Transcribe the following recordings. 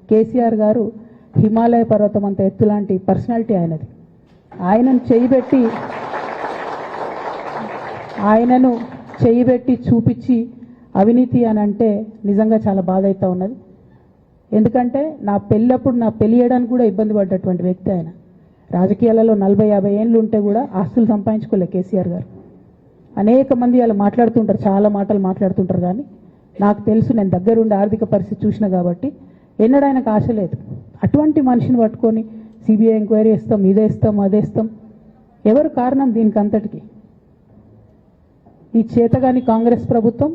కేసీఆర్ గారు హిమాలయ పర్వతం అంత ఎత్తు లాంటి పర్సనాలిటీ ఆయనది. ఆయనను చేయబెట్టి చూపించి అవినీతి అని అంటే నిజంగా చాలా బాధ అవుతా ఉన్నది. ఎందుకంటే నా పెళ్ళప్పుడు నా పెళ్లి చేయడానికి కూడా ఇబ్బంది పడ్డటువంటి వ్యక్తి ఆయన. రాజకీయాలలో 40-50 ఏళ్ళు ఉంటే కూడా ఆస్తులు సంపాదించుకోలే కేసీఆర్ గారు. అనేక మంది అలా మాట్లాడుతుంటారు, చాలా మాటలు మాట్లాడుతుంటారు. కానీ నాకు తెలుసు, నేను దగ్గరుండి ఆర్థిక పరిస్థితి చూసిన కాబట్టి ఎన్నడూ ఆయనకు ఆశ లేదు. అటువంటి మనిషిని పట్టుకొని సిబిఐ ఎంక్వైరీ ఇస్తాం, ఇదేస్తాం, అదేస్తాం. ఎవరు కారణం దీనికి అంతటికి? ఈ చేతగాని కాంగ్రెస్ ప్రభుత్వం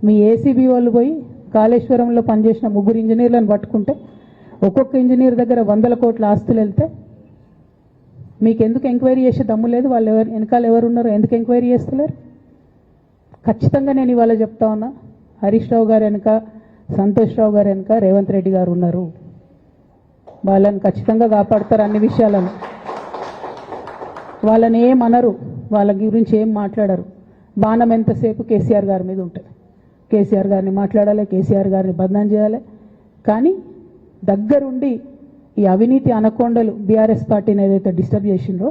మీ ఏసీబీ వాళ్ళు పోయి కాళేశ్వరంలో పనిచేసిన 3 ఇంజనీర్లను పట్టుకుంటే ఒక్కొక్క ఇంజనీర్ దగ్గర 100 కోట్ల ఆస్తులు వెళ్తే మీకు ఎందుకు ఎంక్వైరీ చేసే దమ్ము లేదు? వాళ్ళు వెనకాల ఎవరున్నారో ఎందుకు ఎంక్వైరీ చేస్తలేరు? ఖచ్చితంగా నేను ఇవాళ చెప్తా ఉన్నా, హరీష్ రావు గారు వెనక, సంతోష్ రావు గారు వెనక రేవంత్ రెడ్డి గారు ఉన్నారు. వాళ్ళని ఖచ్చితంగా కాపాడతారు అన్ని విషయాలను. వాళ్ళని ఏమనరు, వాళ్ళ గురించి ఏం మాట్లాడరు. బాణం ఎంతసేపు కేసీఆర్ గారి మీద ఉంటుంది. కేసీఆర్ గారిని మాట్లాడాలి, కేసీఆర్ గారిని బదనాం చేయాలి. కానీ దగ్గరుండి ఈ అవినీతి అనకొండలు బీఆర్ఎస్ పార్టీని ఏదైతే డిస్టర్బ్ చేసిండ్రో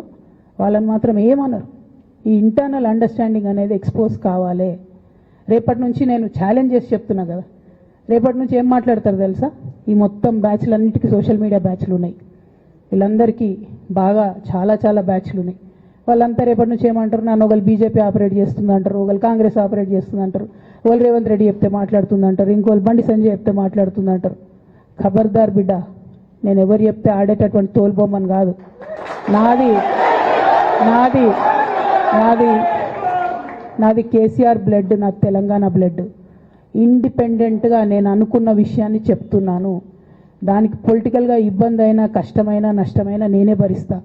వాళ్ళని మాత్రం ఏమనరు. ఈ ఇంటర్నల్ అండర్స్టాండింగ్ అనేది ఎక్స్పోజ్ కావాలి. రేపటి నుంచి నేను ఛాలెంజ్ చేసి చెప్తున్నా కదా, రేపటి నుంచి ఏం మాట్లాడతారు తెలుసా? ఈ మొత్తం బ్యాచ్లన్నిటికీ సోషల్ మీడియా బ్యాచ్లు ఉన్నాయి. వీళ్ళందరికీ బాగా చాలా చాలా బ్యాచ్లు ఉన్నాయి. వాళ్ళంతా రేపటి నుంచి ఏమంటారు? నన్ను ఒకళ్ళు బీజేపీ ఆపరేట్ చేస్తుంది అంటారు, ఒకళ్ళు కాంగ్రెస్ ఆపరేట్ చేస్తుంది అంటారు, ఒకళ్ళు రేవంత్ రెడ్డి చెప్తే మాట్లాడుతుంది అంటారు, ఇంకోళ్ళు బండి సంజయ్ చెప్తే మాట్లాడుతుంది అంటారు. ఖబర్దార్ బిడ్డ, నేను ఎవరు చెప్తే ఆడేటటువంటి తోలుబొమ్మని కాదు. నాది నాది నాది నాది కేసీఆర్ బ్లడ్, నాది తెలంగాణ బ్లడ్. ఇండిపెండెంట్గా నేను అనుకున్న విషయాన్ని చెప్తున్నాను. దానికి పొలిటికల్గా ఇబ్బంది అయినా, కష్టమైనా, నష్టమైనా నేనే భరిస్తా.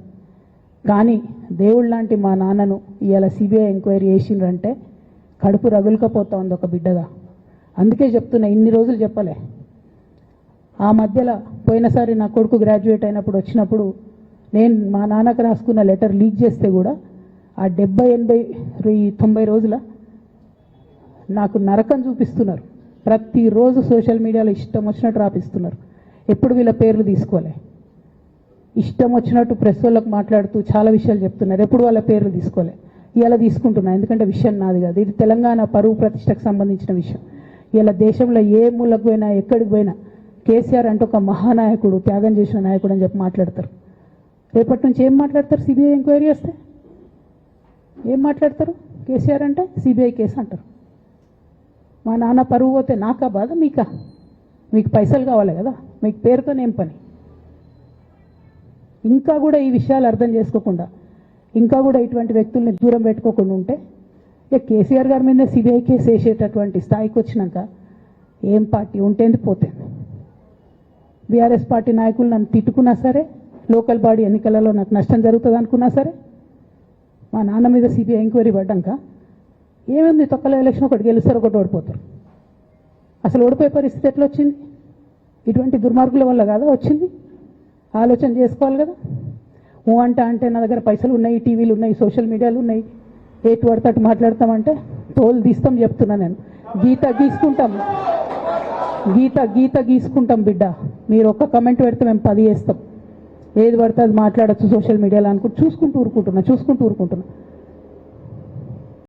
కానీ దేవుళ్ళ లాంటి మా నాన్నను ఇవాళ సిబిఐ ఎంక్వైరీ చేసిండ్రంటే కడుపు రగులుకపోతా ఉంది ఒక బిడ్డగా. అందుకే చెప్తున్నా, ఇన్ని రోజులు చెప్పలే. ఆ మధ్యలో పోయినసారి నా కొడుకు గ్రాడ్యుయేట్ అయినప్పుడు వచ్చినప్పుడు నేను మా నాన్నకు రాసుకున్న లెటర్ లీక్ చేస్తే కూడా ఆ 70, 80, 90 రోజుల నాకు నరకం చూపిస్తున్నారు. ప్రతిరోజు సోషల్ మీడియాలో ఇష్టం వచ్చినట్టు రాపిస్తున్నారు. ఎప్పుడు వీళ్ళ పేర్లు తీసుకోలే, ఇష్టం వచ్చినట్టు ప్రెస్ వాళ్ళకు మాట్లాడుతూ చాలా విషయాలు చెప్తున్నారు. ఎప్పుడు వాళ్ళ పేర్లు తీసుకోలే. ఇలా తీసుకుంటున్నా, ఎందుకంటే విషయం నాది కాదు. ఇది తెలంగాణ పరువు ప్రతిష్టకు సంబంధించిన విషయం. ఇలా దేశంలో ఏ మూలకు పోయినా, ఎక్కడికి పోయినా కేసీఆర్ అంటే ఒక మహానాయకుడు, త్యాగం చేసిన నాయకుడు అని చెప్పి మాట్లాడతారు. రేపటి నుంచి ఏం మాట్లాడతారు? సిబిఐ ఎంక్వైరీ చేస్తే ఏం మాట్లాడతారు? కేసీఆర్ అంటే సిబిఐ కేసు అంటారు. మా నాన్న పరువు పోతే నాకా బాధ, మీకా? మీకు పైసలు కావాలి కదా, మీకు పేరుతోనేం పని? ఇంకా కూడా ఈ విషయాలు అర్థం చేసుకోకుండా, ఇంకా కూడా ఇటువంటి వ్యక్తుల్ని దూరం పెట్టుకోకుండా ఉంటే ఇక కేసీఆర్ గారి మీద సిబిఐ కేసు వేసేటటువంటి స్థాయికి వచ్చినాక ఏం పార్టీ ఉంటేంది పోతుంది. బీఆర్ఎస్ పార్టీ నాయకులు నన్ను తిట్టుకున్నా సరే, లోకల్ బాడీ ఎన్నికలలో నాకు నష్టం జరుగుతుంది అనుకున్నా సరే, మా నాన్న మీద సిబిఐ ఎంక్వైరీ పడ్డాక ఏముంది? తొక్కల ఎలక్షన్ ఒకటి గెలుస్తారు, ఒకటి ఓడిపోతారు. అసలు ఓడిపోయే పరిస్థితి ఎట్లా వచ్చింది? ఇటువంటి దుర్మార్గుల వల్ల కాదా వచ్చింది? ఆలోచన చేసుకోవాలి కదా. ఓ అంటే నా దగ్గర పైసలు ఉన్నాయి, టీవీలు ఉన్నాయి, సోషల్ మీడియాలు ఉన్నాయి, ఏటు పడితే అటు మాట్లాడతామంటే తోలు తీస్తాం చెప్తున్నా నేను. గీత గీసుకుంటాం బిడ్డ. మీరు ఒక్క కమెంట్ పెడితే మేము 10 చేస్తాం. ఏది పడితే అది మాట్లాడచ్చు సోషల్ మీడియాలో అనుకుంటూ చూసుకుంటూ ఊరుకుంటున్నా.